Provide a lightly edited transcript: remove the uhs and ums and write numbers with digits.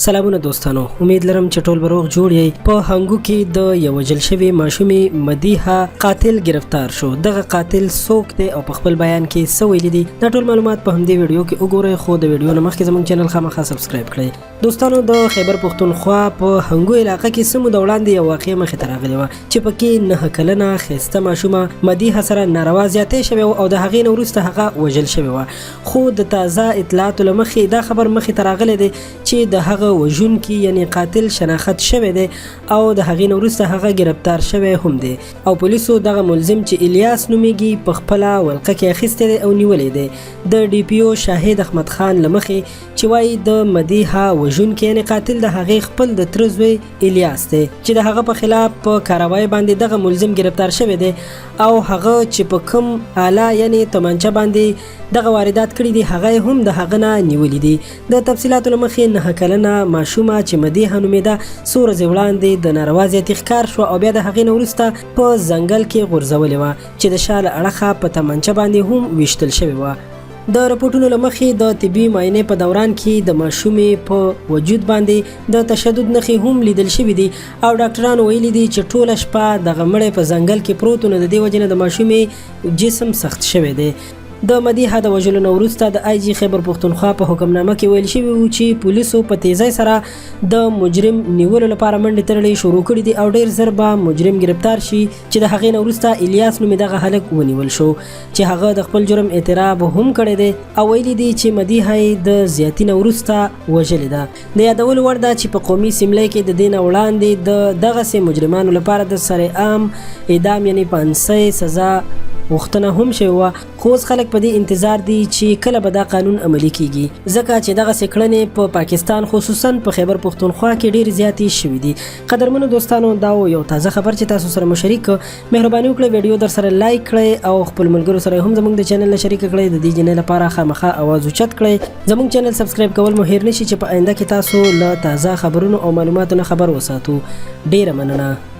سلامونه دوستانو، امید لرم چې ټول بروغ جوړ یې. په هنګو کې د یو وژل شوی ماشومې مدیحه قاتل گرفتار شو. دغه قاتل څوک دی او په خپل بیان کې څه ویلي دي دا ټول معلومات په همدې ویډیو کې وګورئ، خو د ویډیو نه مخکې زموږ چینل خامخا سبسکرایب کړئ. دوستانو، د خیبر پښتونخوا په هنګو علاقه کې څه موده وړاندې یو واقعه مخې ته راغلې وه چې پکې 9 کلنه ښایسته ماشومه مدیحه سره ناروا زیاتې شوې وه او د هغې نه وروسته هغه وژل شوې وه. خو د تازه اطلاعاتو له مخې دا خبر مخې ته راغلی دی چې د هغه وژونکي یعنی قاتل شناخت شوی دی او د هغې نه وروسته هغه گرفتار شوی هم دی او پولیسو دغه ملزم چې الیاس نومیږي په خپله ولقه کې اخیستی دی او نیولی دی. د ډي پي او شاهد احمد خان له مخې چې وایي د مدیحه وژونکی یعنی قاتل د هغې خپل د تره زوی الیاس دی چې د هغه په خلاف په کاروای باندې دغه ملزم گرفتار شوی دی او هغه چې په کوم آله یعنی تمانچه باندې دغه واردات کړي دي هغه هم د هغه نه نیولي دي. د تفصیلاتو له مخې 9 کلنه ماشومه چې مدیحه نومېده څو ورځې وړاندې د ناروا زیاتي ښکار شوه او بیا د هغې نه وروسته په ځنګل کې غورځولې وه چې د شا له اړخه په تمانچه باندې هم ویشتل شوې وه. د رپورټونو له مخې د طبي معاینې په دوران کې د ماشومې په وجود باندې د تشدد نښې هم لیدل شوي دي او ډاکټرانو ویلي دي چې ټوله شپه دغه مړی په ځنګل کې پروت و، نو د دې وجې نه د ماشومې جسم سخت شوی دی. د مدیحه د وژلو نه وروسته د آی جي خیبر پښتونخوا په حکمنامه کې ویل شوي وو چې پولیسو په تیزۍ سره د مجرم نیولو لپاره منډې تړلې شروع کړي دي او ډیر زر به مجرم گرفتار شي چې د هغې نه وروسته الیاس نومې دغه هلک ونیول شو چې هغه د خپل جرم اعتراف هم کړی دی او ویلي دي چې مدیحه یې د زیاتي نه وروسته وژلې ده. د یادولو وړ ده چې په قومي سیملۍ کې د دې نه وړاندې د دغسې مجرمانو لپاره د سرعام اعدام یعنی پانسۍ سزا غوښتنه هم شوې وه، خو اوس خلک په دې انتظار دي چې کله به دا قانون عملي کیږي ځکه چې دغسې کړنې په پاکستان خصوصا په خیبر پښتونخوا کې ډېرې زیاتې شوي دي. قدرمنو دوستانو، دا یو تازه خبر چې تاسو سره مو شریک کړ. مهرباني وکړئ ویډیو در سره لایک کړئ او خپل ملګرو سره هم زموږ د چینل نه شریک کړئ. د دې جنې لپاره خامخا اواز اوچت کړئ. زموږ چینل سبسکرایب کول مو هیر نشي چې په آینده کې تاسو له تازه خبرونو او معلوماتو نه خبر وساتو. ډېره مننه.